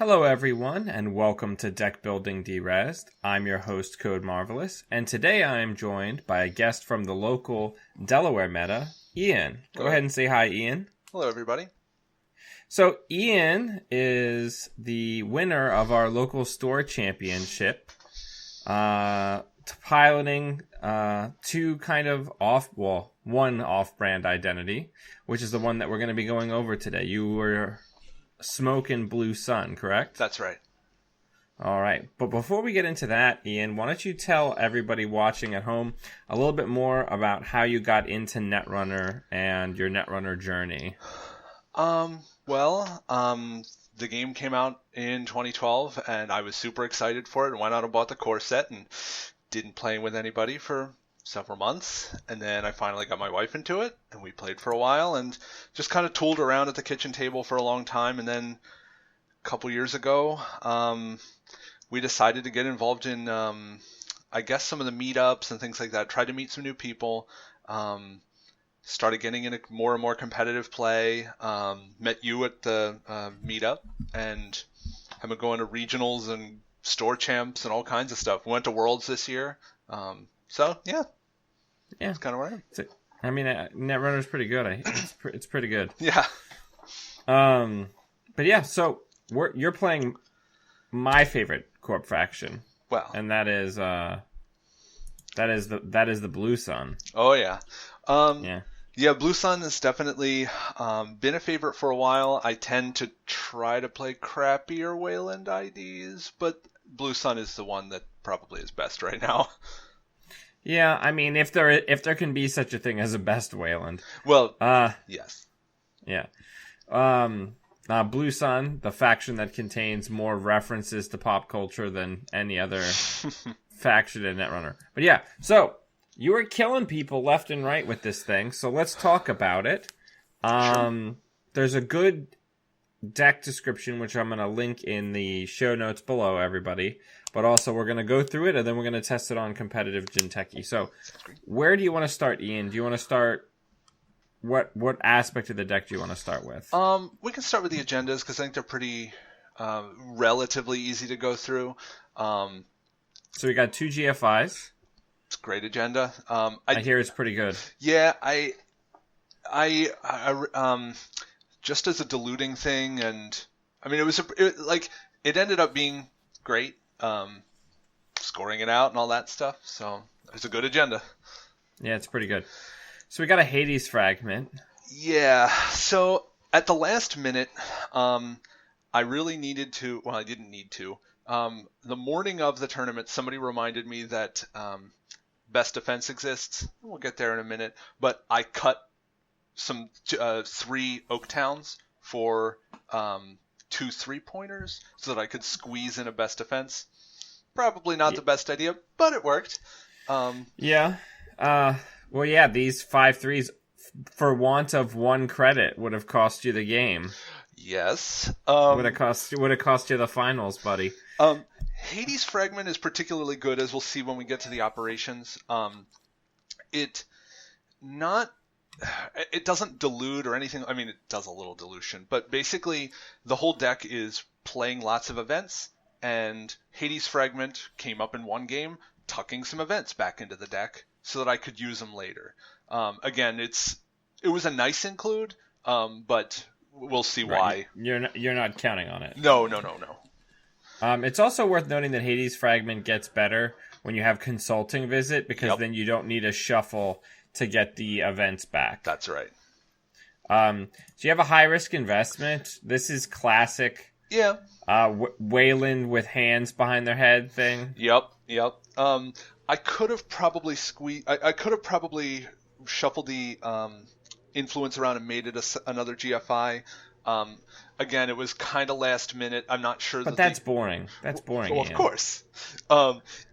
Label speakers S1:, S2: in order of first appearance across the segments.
S1: Hello everyone, and welcome to Deckbuilding Derezzed. I'm your host, Code Marvelous, and today I am joined by a guest from the local Delaware meta, Ian. Go ahead and say hi, Ian.
S2: Hello, everybody.
S1: So, Ian is the winner of our local store championship, piloting two kind of one off-brand identity, which is the one that we're going to be going over today. You were Smoke and Blue Sun, correct?
S2: That's right.
S1: All right. But before we get into that, Ian, why don't you tell everybody watching at home a little bit more about how you got into Netrunner and your Netrunner journey?
S2: The game came out in 2012, and I was super excited for it and went out and bought the core set and didn't play with anybody for several months. And then I finally got my wife into it, and we played for a while and just kind of tooled around at the kitchen table for a long time. And then a couple years ago, we decided to get involved in, I guess, some of the meetups and things like that. Tried to meet some new people. Started getting into more and more competitive play. Met you at the meetup, and have been going to regionals and store champs and all kinds of stuff. We went to Worlds this year.
S1: Yeah,
S2: that's kind of where I am.
S1: I mean, Netrunner's pretty good. It's pretty good.
S2: Yeah.
S1: But yeah, so you're playing my favorite Corp faction.
S2: Well,
S1: and that is the Blue Sun.
S2: Oh yeah.
S1: Yeah.
S2: Yeah, Blue Sun has definitely been a favorite for a while. I tend to try to play crappier Wayland IDs, but Blue Sun is the one that probably is best right now.
S1: Yeah, I mean, if there can be such a thing as a best Wayland.
S2: Well, yes.
S1: Yeah. Blue Sun, the faction that contains more references to pop culture than any other faction in Netrunner. But yeah, so you were killing people left and right with this thing, so let's talk about it. Sure. There's a good deck description, which I'm going to link in the show notes below, everybody. But also, we're going to go through it, and then we're going to test it on competitive Jinteki. So, where do you want to start, Ian? Do you want to start... What aspect of the deck do you want to start with?
S2: We can start with the agendas, because I think they're pretty relatively easy to go through.
S1: So we got 2 GFIs.
S2: It's a great agenda.
S1: I hear it's pretty good.
S2: Yeah, I just as a diluting thing, and I mean, it ended up being great, scoring it out and all that stuff. So it's a good agenda.
S1: Yeah, it's pretty good. So we got a Hades fragment.
S2: Yeah. So at the last minute, I really needed to. Well, I didn't need to. The morning of the tournament, somebody reminded me that Best Defense exists. We'll get there in a minute. But I cut some 3 Oak Towns for 2 3-pointers so that I could squeeze in a Best Defense. Probably not the best idea, but it worked.
S1: Yeah. Well, yeah, these 5-3s, for want of 1 credit, would have cost you the game.
S2: Yes.
S1: Would have cost you the finals, buddy.
S2: Hades Fragment is particularly good, as we'll see when we get to the operations. It doesn't dilute or anything. I mean, it does a little dilution, but basically the whole deck is playing lots of events, and Hades Fragment came up in one game, tucking some events back into the deck so that I could use them later. Again, it was a nice include, but we'll see why.
S1: You're not counting on it.
S2: No.
S1: It's also worth noting that Hades Fragment gets better when you have Consulting Visit, because then you don't need a shuffle to get the events back.
S2: That's right.
S1: So you have a high-risk investment. This is classic.
S2: Yeah.
S1: Wayland with hands behind their head thing.
S2: Yep. I could have probably shuffled the influence around and made it another GFI. Again, it was kind of last minute. I'm not sure.
S1: But that's boring. That's boring.
S2: Well, of course.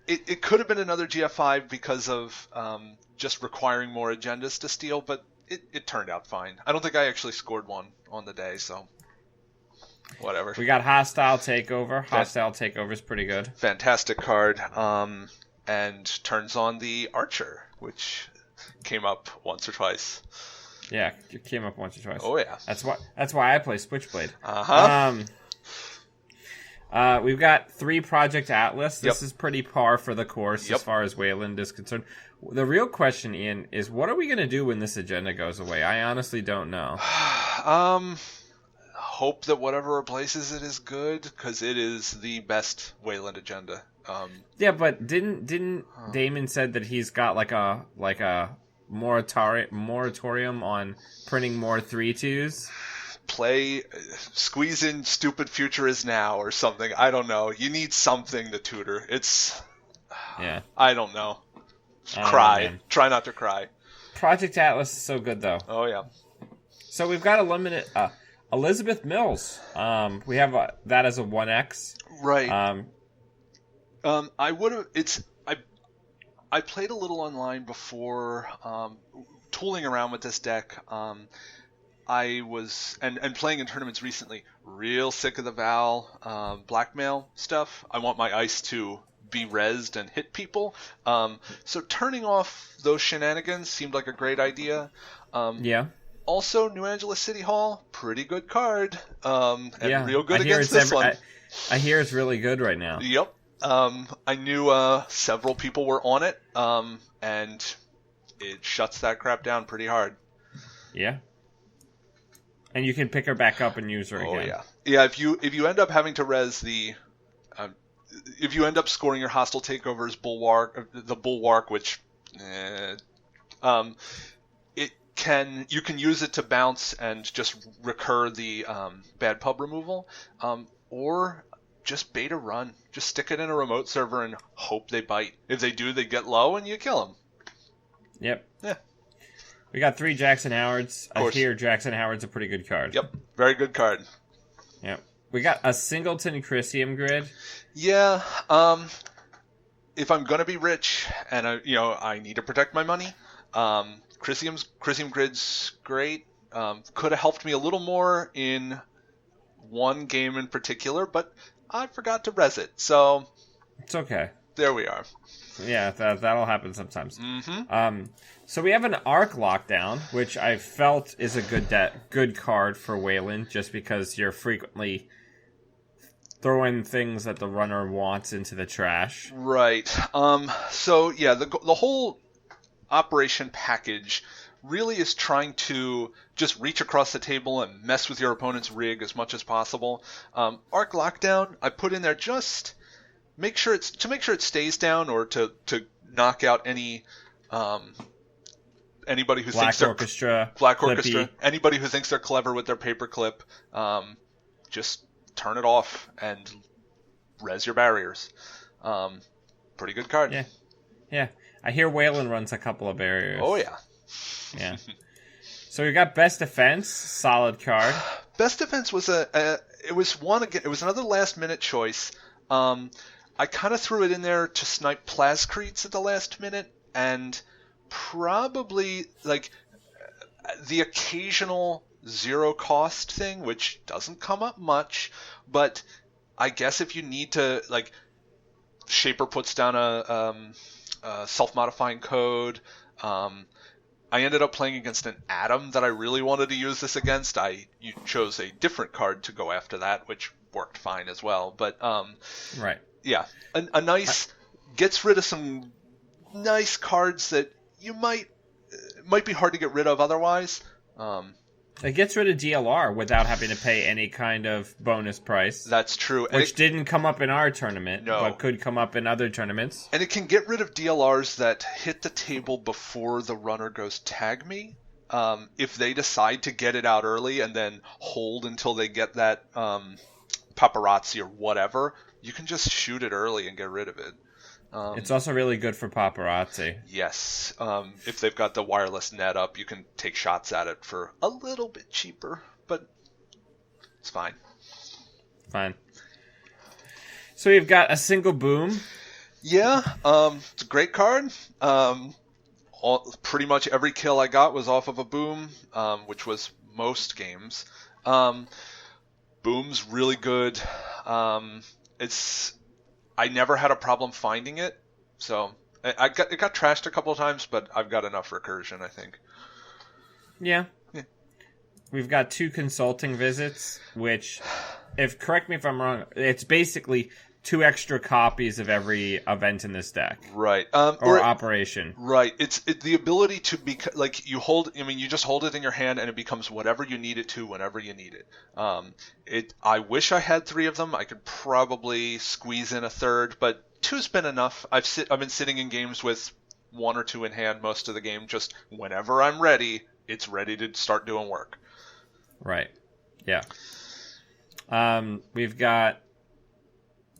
S2: It could have been another GF5 because of just requiring more agendas to steal, but it turned out fine. I don't think I actually scored one on the day, so whatever.
S1: We got Hostile Takeover. Hostile Takeover is pretty good.
S2: Fantastic card. And turns on the Archer, which came up once or twice.
S1: Yeah, it came up once or twice.
S2: Oh yeah.
S1: That's why I play Switchblade. We've got 3 Project Atlas. This
S2: Yep.
S1: is pretty par for the course
S2: Yep.
S1: as far as Wayland is concerned. The real question, Ian, is what are we going to do when this agenda goes away? I honestly don't know.
S2: Hope that whatever replaces it is good, because it is the best Wayland agenda.
S1: Yeah, but didn't Damon said that he's got like a moratorium on printing more 3-2s?
S2: Squeeze in stupid future is now or something. I don't know. You need something to tutor.
S1: Yeah.
S2: I don't know.
S1: Cry.
S2: Try not to cry.
S1: Project Atlas is so good though.
S2: Oh yeah.
S1: So we've got a limited Elizabeth Mills. We have that as a 1X.
S2: Right. I would have. I played a little online before, tooling around with this deck. I was and playing in tournaments recently. Real sick of the Val blackmail stuff. I want my ice to be rezzed and hit people. So turning off those shenanigans seemed like a great idea.
S1: Yeah.
S2: Also, New Angeles City Hall, pretty good card. And
S1: yeah.
S2: real good against this one.
S1: I hear it's really good right now.
S2: Yep. I knew several people were on it, and it shuts that crap down pretty hard.
S1: Yeah. And you can pick her back up and use her again.
S2: Oh yeah. Yeah, if you end up having to res if you end up scoring your hostile takeovers the Bulwark, which you can use it to bounce and just recur the bad pub removal, or just beta run. Just stick it in a remote server and hope they bite. If they do, they get low and you kill them.
S1: Yep.
S2: Yeah.
S1: We got 3 Jackson Howards. I hear Jackson Howard's a pretty good card.
S2: Yep. Very good card.
S1: Yep. We got a Singleton Chrysium Grid.
S2: Yeah. If I'm gonna be rich and I need to protect my money, Chrysium Grid's great. Could have helped me a little more in one game in particular, but I forgot to res it, so
S1: it's okay.
S2: There we are.
S1: Yeah, that'll happen sometimes.
S2: Mm-hmm.
S1: So we have an Arc Lockdown, which I felt is a good card for Wayland, just because you're frequently throwing things that the runner wants into the trash.
S2: Right. So yeah, the whole operation package really is trying to just reach across the table and mess with your opponent's rig as much as possible. Arc Lockdown, I put in there just make sure it stays down, or to knock out anybody who
S1: Black
S2: thinks they're
S1: Orchestra,
S2: anybody who thinks they're clever with their paperclip. Just turn it off and res your barriers. Pretty good card.
S1: Yeah. I hear Wayland runs a couple of barriers.
S2: Oh yeah.
S1: Yeah. So we got Best Defense, solid card.
S2: Best Defense was it was another last minute choice. I kind of threw it in there to snipe Plascretes at the last minute, and probably like the occasional 0 cost thing, which doesn't come up much, but I guess if you need to, like, Shaper puts down a self-modifying code. I ended up playing against an Atom that I really wanted to use this against. You chose a different card to go after that, which worked fine as well. But
S1: right.
S2: Yeah, a nice gets rid of some nice cards that you might be hard to get rid of otherwise.
S1: It gets rid of DLR without having to pay any kind of bonus price.
S2: That's true.
S1: Which didn't come up in our tournament,
S2: no,
S1: but could come up in other tournaments.
S2: And it can get rid of DLRs that hit the table before the runner goes tag me. If they decide to get it out early and then hold until they get that paparazzi or whatever, you can just shoot it early and get rid of it.
S1: It's also really good for paparazzi.
S2: Yes. If they've got the wireless net up, you can take shots at it for a little bit cheaper, but it's fine.
S1: Fine. So we've got a single boom.
S2: Yeah, it's a great card. Pretty much every kill I got was off of a boom, which was most games. Boom's really good. I never had a problem finding it, so it got trashed a couple of times, but I've got enough recursion, I think.
S1: Yeah. We've got 2 consulting visits, which if correct me if I'm wrong, it's basically 2 extra copies of every event in this deck.
S2: Right.
S1: Or operation.
S2: Right. It's the ability to be like you hold. I mean, you just hold it in your hand and it becomes whatever you need it to whenever you need it. I wish I had 3 of them. I could probably squeeze in a third, but 2's been enough. I've been sitting in games with 1 or 2 in hand most of the game. Just whenever I'm ready, it's ready to start doing work.
S1: Right. Yeah. We've got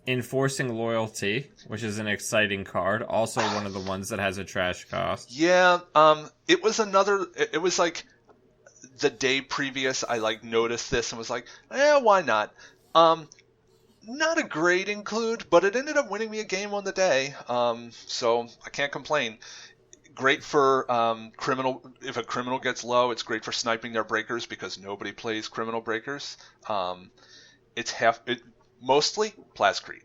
S1: Enforcing Loyalty, which is an exciting card. Also one of the ones that has a trash cost.
S2: Yeah. It was like the day previous I like noticed this and was like, why not? Not a great include, but it ended up winning me a game on the day. So I can't complain. Great for criminal. If a criminal gets low, it's great for sniping their breakers because nobody plays criminal breakers. It's mostly Plascrete.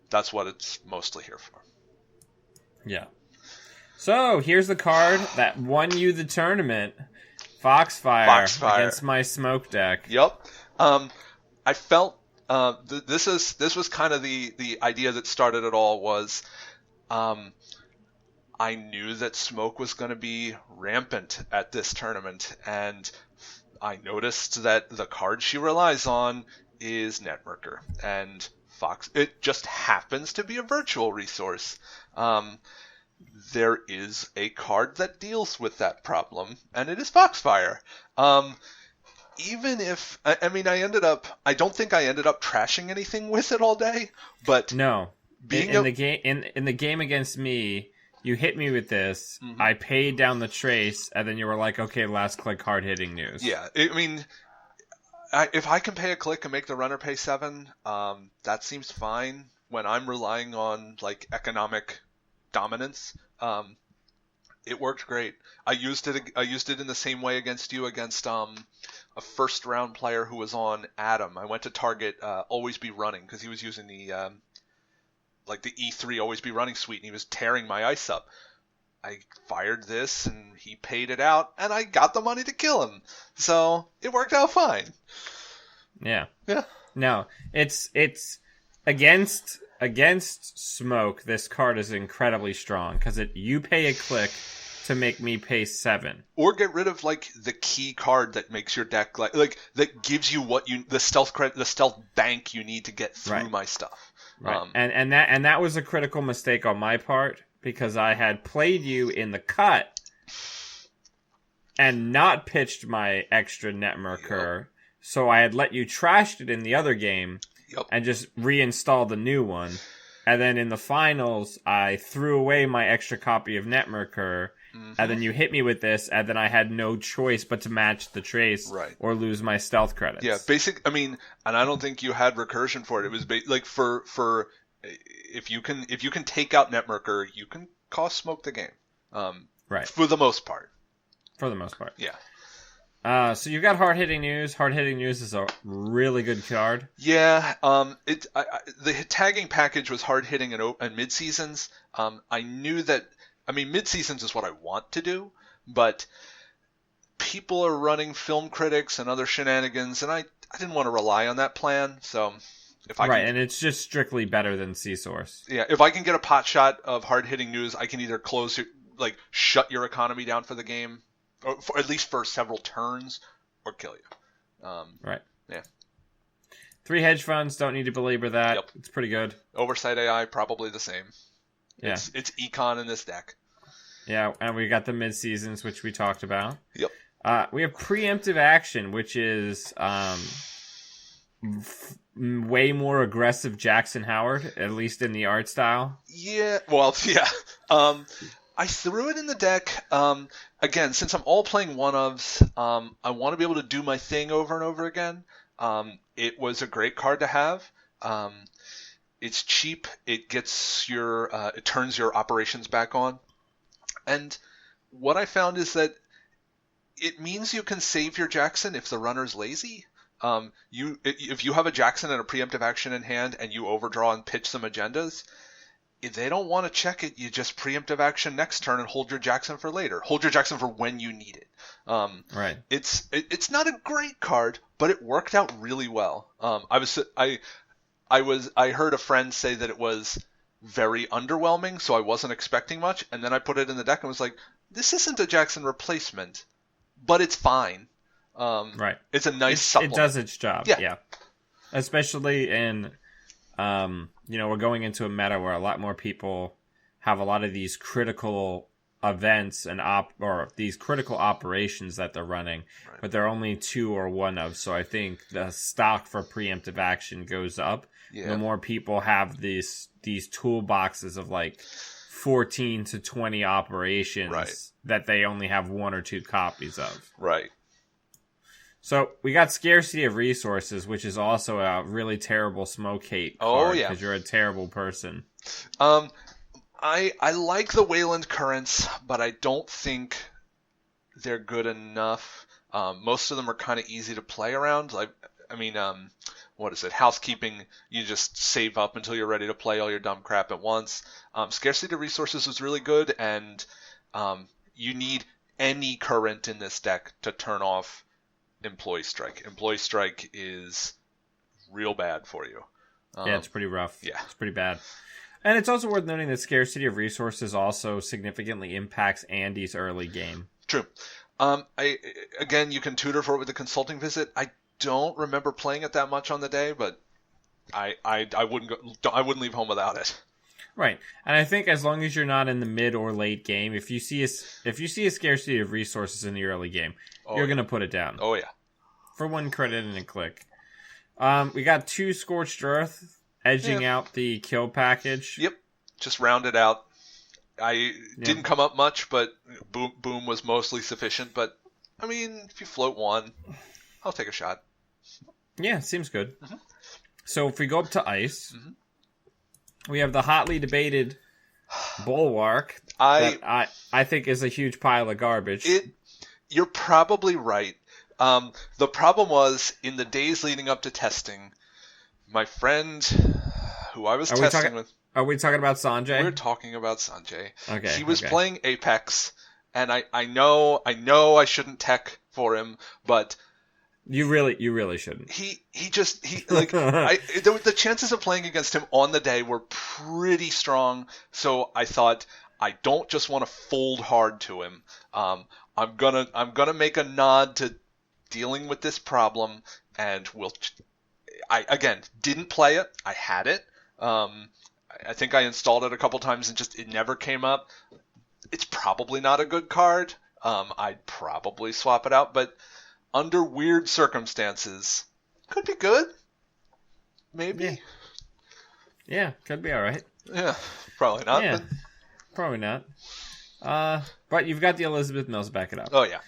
S2: That's what it's mostly here for.
S1: Yeah. So here's the card that won you the tournament. Foxfire. Against my smoke deck.
S2: Yep. I felt this was kind of the idea that started it all was. I knew that smoke was going to be rampant at this tournament, and I noticed that the card she relies on is Networker, and it just happens to be a virtual resource. There is a card that deals with that problem, and it is Foxfire. Even if, I don't think I ended up trashing anything with it all day, but
S1: no. In the game against me, you hit me with this, I paid down the trace, and then you were like, okay, last click hard-hitting news.
S2: Yeah, if I can pay a click and make the runner pay 7, that seems fine. When I'm relying on, like, economic dominance, it worked great. I used it in the same way against you, against a first-round player who was on Adam. I went to target Always Be Running, because he was using the E3 Always Be Running suite, and he was tearing my ice up. I fired this, and he paid it out, and I got the money to kill him. So it worked out fine.
S1: Yeah.
S2: Yeah.
S1: No, it's against smoke. This card is incredibly strong because you pay a click to make me pay 7,
S2: or get rid of like the key card that makes your deck like that gives you the stealth bank you need to get through my stuff.
S1: Right. And that was a critical mistake on my part because I had played you in the cut and not pitched my extra Netmarker. Yep. So I had let you trash it in the other game and just reinstalled the new one. And then in the finals, I threw away my extra copy of Netmarker. And then you hit me with this, and then I had no choice but to match the trace or lose my stealth credits.
S2: Yeah, and I don't think you had recursion for it. It was like for if you can take out Netmarker, you can cost smoke the game.
S1: Right.
S2: For the most part.
S1: Yeah. So you've got Hard-Hitting News. Hard-Hitting News is a really good card.
S2: Yeah. The tagging package was hard-hitting and mid-seasons. I knew that. Mid-seasons is what I want to do, but people are running film critics and other shenanigans, and I didn't want to rely on that plan, so if I can,
S1: and it's just strictly better than C-Source.
S2: Yeah, if I can get a pot shot of hard-hitting news, I can either shut your economy down for the game, or at least for several turns, or kill you.
S1: Right.
S2: Yeah.
S1: 3 hedge funds, don't need to belabor that. Yep. It's pretty good.
S2: Oversight AI, probably the same.
S1: Yeah.
S2: It's econ in this deck.
S1: Yeah, and we got the mid-seasons, which we talked about.
S2: Yep.
S1: We have Preemptive Action, which is way more aggressive Jackson Howard, at least in the art style.
S2: Yeah, well, yeah. I threw it in the deck. Again, since I'm all playing one-ofs, I want to be able to do my thing over and over again. It was a great card to have. It's cheap. It gets it turns your operations back on. And what I found is that it means you can save your Jackson if the runner's lazy. If you have a Jackson and a preemptive action in hand and you overdraw and pitch some agendas, if they don't want to check it, you just preemptive action next turn and hold your Jackson for later. Hold your Jackson for when you need it.
S1: Right.
S2: It's not a great card, but it worked out really well. I heard a friend say that it was very underwhelming, so I wasn't expecting much, and then I put it in the deck and was like, this isn't a Jackson replacement, but it's fine.
S1: Right.
S2: It's a nice supplement.
S1: It does its job.
S2: Yeah.
S1: Yeah. Especially in, we're going into a meta where a lot more people have a lot of these critical events and these critical operations that they're running, right, but they're only 2 or 1 of. So I think the stock for preemptive action goes up. Yeah. The more people have these toolboxes of like 14 to 20 operations, right, that they only have 1 or 2 copies of. Right. So we got Scarcity of Resources, which is also a really terrible smoke hate card because you're a terrible person.
S2: I like the Wayland Currents, but I don't think they're good enough. Most of them are kind of easy to play around. What is it? Housekeeping, you just save up until you're ready to play all your dumb crap at once. Scarcity of Resources is really good, and you need any current in this deck to turn off Employee Strike. Employee Strike is real bad for you.
S1: Yeah, it's pretty rough.
S2: Yeah.
S1: It's pretty bad. And it's also worth noting that Scarcity of Resources also significantly impacts Andy's early game.
S2: True. You can tutor for it with a consulting visit. I don't remember playing it that much on the day, but I wouldn't leave home without it.
S1: Right, and I think as long as you're not in the mid or late game, if you see a Scarcity of Resources in the early game, you're gonna put it down.
S2: Oh yeah,
S1: for 1 credit and a click. We got 2 Scorched Earth edging out the kill package.
S2: Yep, just round it out. Didn't come up much, but boom was mostly sufficient. But I mean, if you float 1, I'll take a shot.
S1: Yeah, seems good. Mm-hmm. So if we go up to ice. Mm-hmm. We have the hotly debated Bulwark that I think is a huge pile of garbage.
S2: You're probably right. The problem was, in the days leading up to testing, my friend who I was testing with...
S1: Are we talking about Sanjay?
S2: We're talking about Sanjay.
S1: Okay.
S2: He was playing Apex, and I know I shouldn't tech for him, but...
S1: You really shouldn't.
S2: The chances of playing against him on the day were pretty strong, so I thought, I don't just want to fold hard to him. I'm gonna make a nod to dealing with this problem, and I didn't play it. I had it. I think I installed it a couple times and it never came up. It's probably not a good card. I'd probably swap it out, but under weird circumstances, could be good. Maybe.
S1: Yeah, could be all right.
S2: Yeah, probably not.
S1: Yeah, probably not. But you've got the Elizabeth Mills to back it up.
S2: Oh, yeah.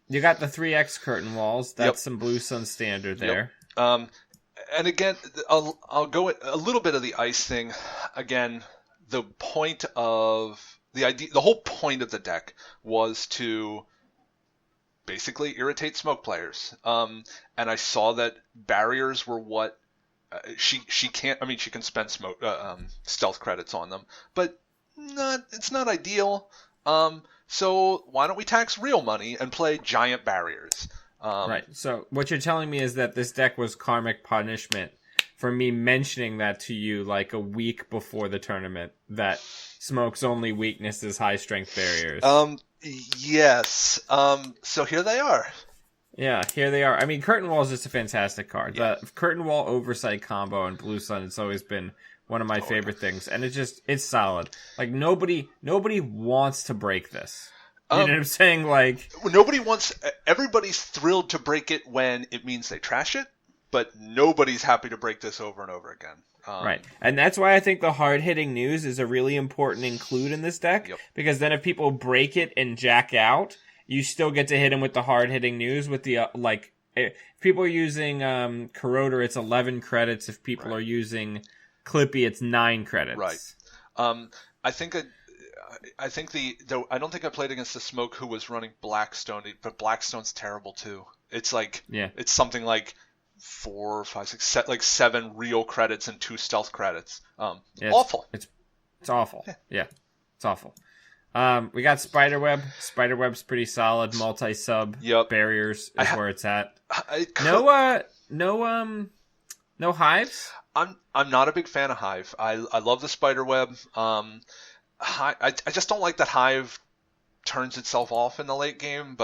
S1: You got the 3X curtain walls. That's some Blue Sun standard there.
S2: Yep. And again, I'll go a little bit of the ice thing. Again, the whole point of the deck was to basically irritate smoke players. And I saw that barriers were what she can't. I mean, she can spend stealth credits on them, but it's not ideal. So why don't we tax real money and play giant barriers?
S1: Right. So what you're telling me is that this deck was karmic punishment for me mentioning that to you like a week before the tournament, that Smoke's only weakness is high strength barriers.
S2: Yes. So here they are.
S1: Yeah, here they are. I mean, Curtain Wall is just a fantastic card.
S2: Yeah.
S1: The Curtain Wall Oversight combo and Blue Sun, it's always been one of my favorite things. And it's solid. Like, nobody wants to break this. You know what I'm saying? Like,
S2: everybody's thrilled to break it when it means they trash it, but nobody's happy to break this over and over again.
S1: Right. And that's why I think the hard-hitting news is a really important include in this deck.
S2: Yep.
S1: Because then if people break it and jack out, you still get to hit them with the hard-hitting news with the, if people are using Corroder, it's 11 credits. If people are using Clippy, it's 9 credits.
S2: Right. I think I don't think I played against the Smoke who was running Blackstone, but Blackstone's terrible too. It's like, it's something like 4, 5, 6, 7 real credits and 2 stealth credits. Awful.
S1: It's awful. Yeah, it's awful. We got Spiderweb. Spiderweb's pretty solid. Multi-sub barriers is where it's at. No hives.
S2: I'm not a big fan of Hive. I love the Spiderweb. I just don't like that Hive turns itself off in the late game,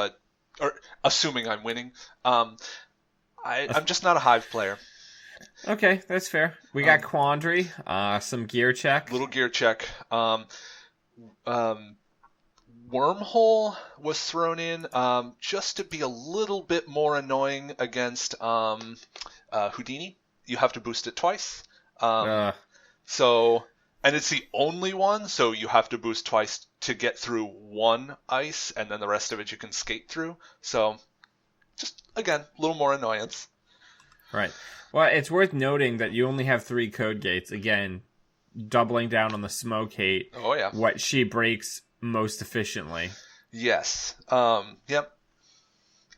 S2: or assuming I'm winning. I'm just not a Hive player.
S1: Okay, that's fair. We got Quandary, some gear check.
S2: Little gear check. Wormhole was thrown in just to be a little bit more annoying against Houdini. You have to boost it twice. And it's the only one, so you have to boost twice to get through one ice, and then the rest of it you can skate through. So, just, again, a little more annoyance.
S1: Right. Well, it's worth noting that you only have 3 code gates. Again, doubling down on the smoke hate.
S2: Oh, yeah.
S1: What she breaks most efficiently.
S2: Yes. Yep.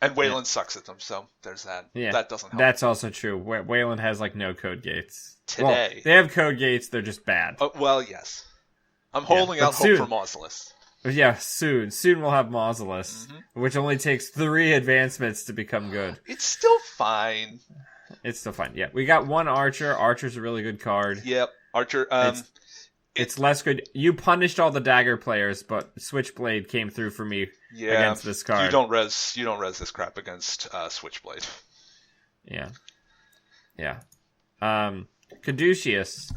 S2: And Wayland sucks at them, so there's that.
S1: Yeah.
S2: That doesn't help.
S1: That's also true. Wayland has, no code gates.
S2: Today.
S1: Well, they have code gates, they're just bad.
S2: Well, yes. I'm holding out hope for Mausolus.
S1: Yeah, soon. Soon we'll have Mausolus, which only takes 3 advancements to become good.
S2: It's still fine.
S1: It's still fine, yeah. We got 1 Archer. Archer's a really good card.
S2: Yep. Archer,
S1: it's less good. You punished all the dagger players, but Switchblade came through for me against this card.
S2: You don't res this crap against Switchblade.
S1: Yeah. Yeah. Caduceus.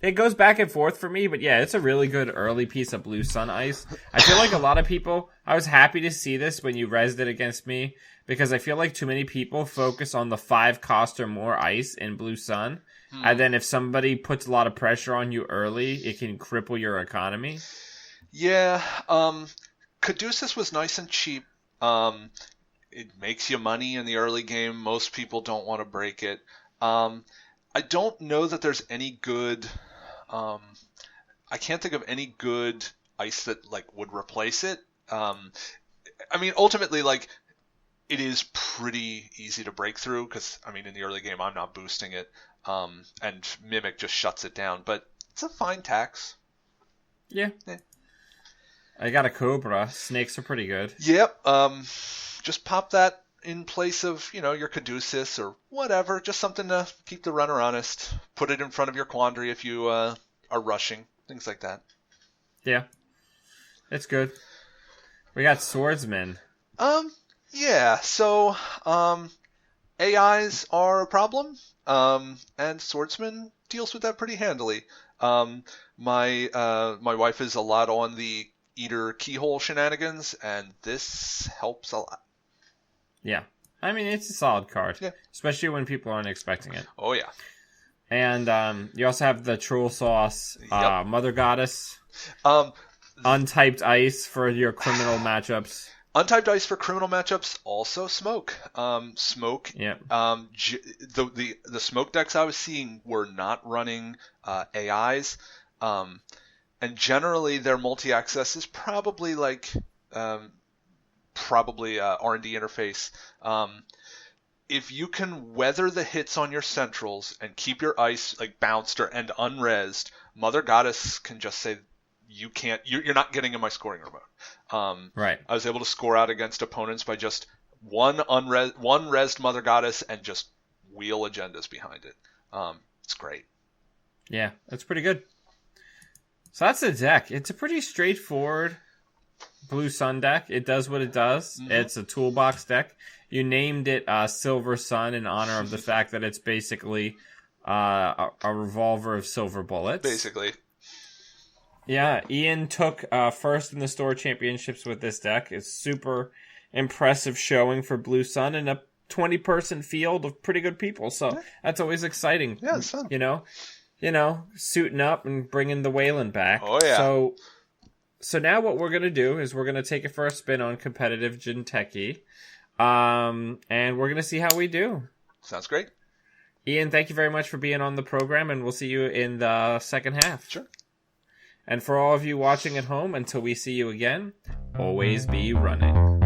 S1: It goes back and forth for me, but yeah, it's a really good early piece of Blue Sun Ice. I feel like a lot of people, I was happy to see this when you resed it against me, because I feel like too many people focus on the 5 cost or more ice in Blue Sun. And then if somebody puts a lot of pressure on you early, it can cripple your economy.
S2: Yeah. Caduceus was nice and cheap. It makes you money in the early game. Most people don't want to break it. I don't know that there's any good... I can't think of any good ice that would replace it. Ultimately, it is pretty easy to break through because, in the early game, I'm not boosting it. And Mimic just shuts it down. But it's a fine tax.
S1: Yeah. I got a Cobra. Snakes are pretty good.
S2: Yep. Just pop that in place of, your Caduceus or whatever. Just something to keep the runner honest. Put it in front of your Quandary if you are rushing. Things like that.
S1: Yeah. It's good. We got Swordsman.
S2: Yeah. So, AIs are a problem. And Swordsman deals with that pretty handily. My wife is a lot on the Eater keyhole shenanigans, and this helps a lot.
S1: Yeah. It's a solid card. Yeah. Especially when people aren't expecting it.
S2: Oh, yeah.
S1: And you also have the Troll Sauce, Mother Goddess. Untyped Ice for your criminal matchups.
S2: Untyped Ice for criminal matchups, also Smoke. Smoke.
S1: Yeah.
S2: The Smoke decks I was seeing were not running AIs. And generally their multi-access is probably R&D interface. If you can weather the hits on your centrals and keep your ice bounced and unresed, Mother Goddess can just say, you're not getting in my scoring remote.
S1: Right.
S2: I was able to score out against opponents by just one resed Mother Goddess and just wheel agendas behind it. It's great.
S1: Yeah, that's pretty good. So that's the deck. It's a pretty straightforward Blue Sun deck. It does what it does. Mm-hmm. It's a toolbox deck. You named it Silver Sun in honor of the fact that it's basically a revolver of silver bullets.
S2: Basically.
S1: Yeah, Ian took first in the store championships with this deck. It's super impressive showing for Blue Sun in a 20-person field of pretty good people. So that's always exciting.
S2: Yeah, it's fun.
S1: Suiting up and bringing the Wayland back.
S2: Oh, yeah.
S1: So now what we're going to do is we're going to take it for a spin on competitive Jinteki. And we're going to see how we do.
S2: Sounds great.
S1: Ian, thank you very much for being on the program, and we'll see you in the second half.
S2: Sure.
S1: And for all of you watching at home, until we see you again, always be running.